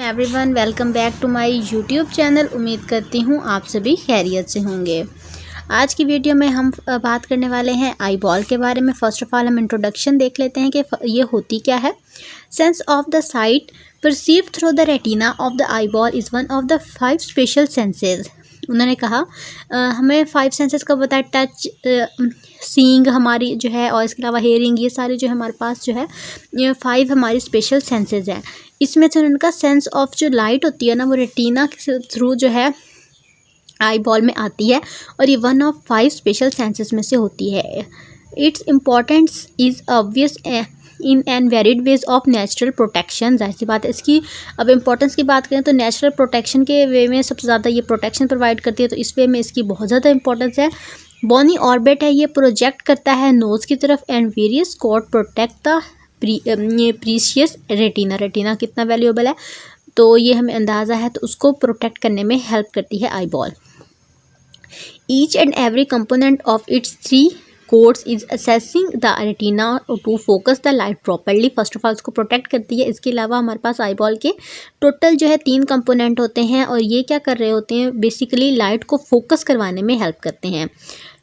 Everyone, welcome back to my YouTube channel. उम्मीद करती हूँ आप सभी खैरियत से होंगे। आज की वीडियो में हम बात करने वाले हैं आई बॉल के बारे में। फ़र्स्ट ऑफ ऑल हम इंट्रोडक्शन देख लेते हैं कि ये होती क्या है। Sense of the site perceived through the retina of the eye ball is one of the 5 special senses. उन्होंने कहा हमें 5 सेंसेस का बताया, टच, सीइंग हमारी जो है, और इसके अलावा हेयरिंग, ये सारे जो हमारे पास जो है ये 5 हमारी स्पेशल सेंसेस हैं। इसमें से उनका सेंस ऑफ जो लाइट होती है ना, वो रेटिना के थ्रू जो है आई बॉल में आती है, और ये वन ऑफ 5 स्पेशल सेंसेस में से होती है। It's importance is obvious in and varied ways of natural protection. जाहिर सी बात है इसकी। अब इम्पोर्टेंस की बात करें तो नेचुरल प्रोटेक्शन के वे में सबसे ज़्यादा ये प्रोटेक्शन प्रोवाइड करती है, तो इस वे में इसकी बहुत ज़्यादा इंपॉर्टेंस है। बोनी ऑर्बिट है, ये प्रोजेक्ट करता है नोज़ की तरफ, and various code protect the precious retina. Retina कितना वैल्यूएबल है तो ये हमें अंदाज़ा है, तो उसको प्रोटेक्ट करने में हेल्प करती है eyeball. Each and every component of its 3 coats is assessing the retina to focus the light properly. First of all उसको प्रोटेक्ट करती है। इसके अलावा हमारे पास आई बॉल के टोटल जो है 3 कंपोनेंट होते हैं, और ये क्या कर रहे होते हैं, बेसिकली लाइट को फोकस करवाने में हेल्प करते हैं।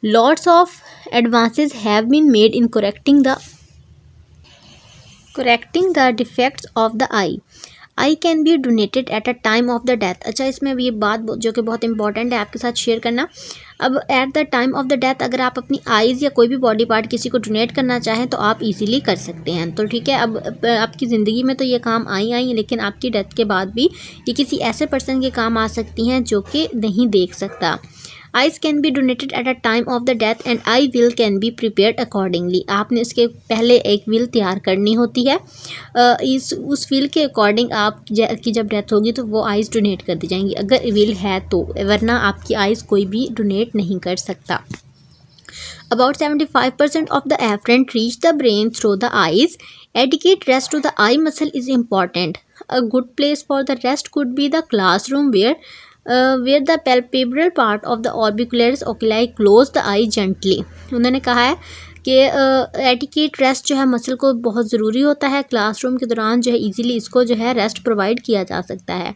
Lots of advances have been made in correcting the defects of the eye can be donated at a time of the death। अच्छा, इसमें अब ये बात जो कि बहुत इंपॉर्टेंट है आपके साथ शेयर करना। अब at the time of the death अगर आप अपनी आइज़ या कोई भी बॉडी पार्ट किसी को डोनेट करना चाहें तो आप इजीली कर सकते हैं। तो ठीक है, अब आपकी ज़िंदगी में तो ये काम आई, लेकिन आपकी डेथ के बाद भी ये किसी ऐसे पर्सन के काम आ सकती हैं जो कि नहीं देख सकता। Eyes can be donated at a time of the death and I will can be prepared accordingly. आपने इसके पहले एक विल तैयार करनी होती है। उस विल के अकॉर्डिंग आप की जब डेथ होगी तो वो आइज़ डोनेट कर दी जाएंगी, अगर विल है तो, वरना आपकी आइज़ कोई भी डोनेट नहीं कर सकता। About 75% of the afferent reach the brain through the eyes. Adequate rest to the eye muscle is important. A good place for the rest could be the classroom where the palpebral part of the orbicularis oculi close the eye gently। उन्होंने कहा है कि adequate rest जो है muscle को बहुत ज़रूरी होता है। क्लासरूम के दौरान जो है इजीली इसको जो है रेस्ट प्रोवाइड किया जा सकता है।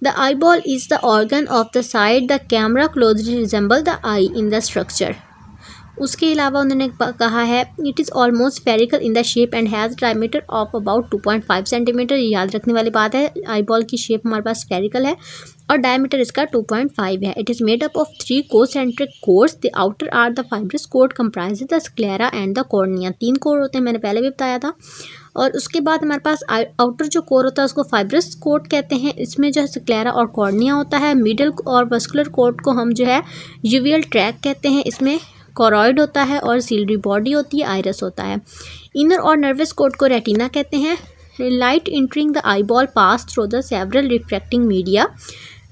The eye ball is the organ of the side the camera closely resemble the I in the structure. उसके अलावा उन्होंने कहा है it is almost spherical in the shape and has diameter of about 2.5 centimetre. याद रखने वाली बात है, आई बॉल की शेप हमारे पास स्फेरिकल है और डायमीटर इसका 2.5 है। It is made up of 3 concentric coats. The outer are the fibrous coat comprise the sclera and the cornea. 3 कोर होते हैं, मैंने पहले भी बताया था। और उसके बाद हमारे पास आउटर जो कोर होता है उसको फाइब्रस कोड कहते हैं। इसमें जो है स्क्लेरा और कॉर्निया होता है। मिडल और वस्कुलर कोड को हम जो है यूवियल ट्रैक कहते हैं। इसमें कोरॉइड होता है और सीलरी बॉडी होती है, आइरस होता है। इनर और नर्वस कोड को रेटिना कहते हैं। Light entering the eye ball pass through the several refracting media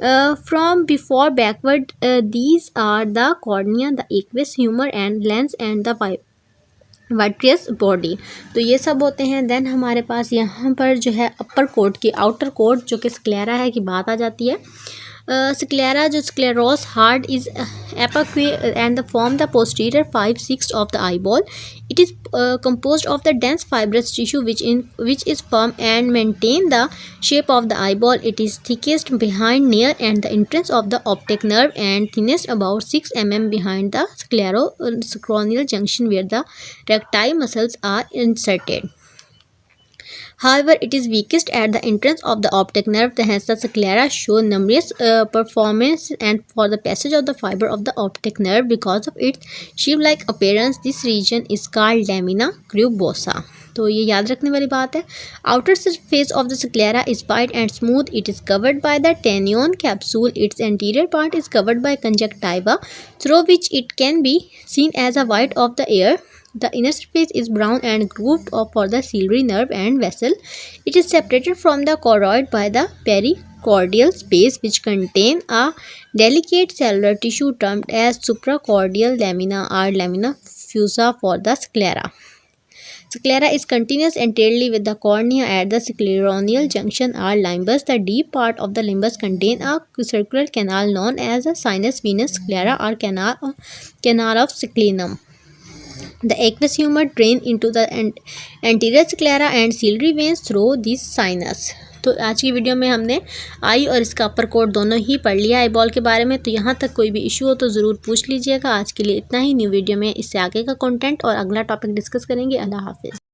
from before backward. These are the cornea, the aqueous humour and lens and the vitreous body. तो ये सब होते हैं। Then हमारे पास यहाँ पर जो है अपर कोड की आउटर कोड जो कि स्क्लेरा है की बात आ जाती है। स्क्लेरा जो skleros hard is opaque and the form the posterior 5/6 of the eyeball. It is composed of the dense fibrous tissue which is firm and maintain the shape of the eyeball. It is thickest behind near and the entrance of the optic nerve and thinnest about 6 mm behind the sclerocorneal junction where the recti muscles are inserted. However, it is weakest at the entrance of the optic nerve. Hence, the sclera show numerous performance and for the passage of the fiber of the optic nerve. Because of its sheep-like appearance, this region is called lamina curvosa. तो ये याद रखने वाली बात है। Outer surface of the sclera is white and smooth. It is covered by the tension capsule. Its anterior part is covered by conjunctiva, through which it can be seen as a white of the air. The inner surface is brown and grooved for the ciliary nerve and vessel. It is separated from the choroid by the pericordial space, which contain a delicate cellular tissue termed as supracordial lamina or lamina fusa for the sclera. Sclera is continuous entirely with the cornea at the sclerocorneal junction or limbus. The deep part of the limbus contain a circular canal known as the sinus venous sclera or canal of Sclenum. The aqueous humor drain into the anterior sclera and ciliary veins through this sinus. तो आज की video में हमने आई और इसका अपर coat दोनों ही पढ़ लिया आई बॉल के बारे में। तो यहाँ तक कोई भी इशू हो तो ज़रूर पूछ लीजिएगा। आज के लिए इतना ही। न्यू वीडियो में इससे आगे का कंटेंट और अगला टॉपिक डिस्कस करेंगे। अल्लाह हाफिज़।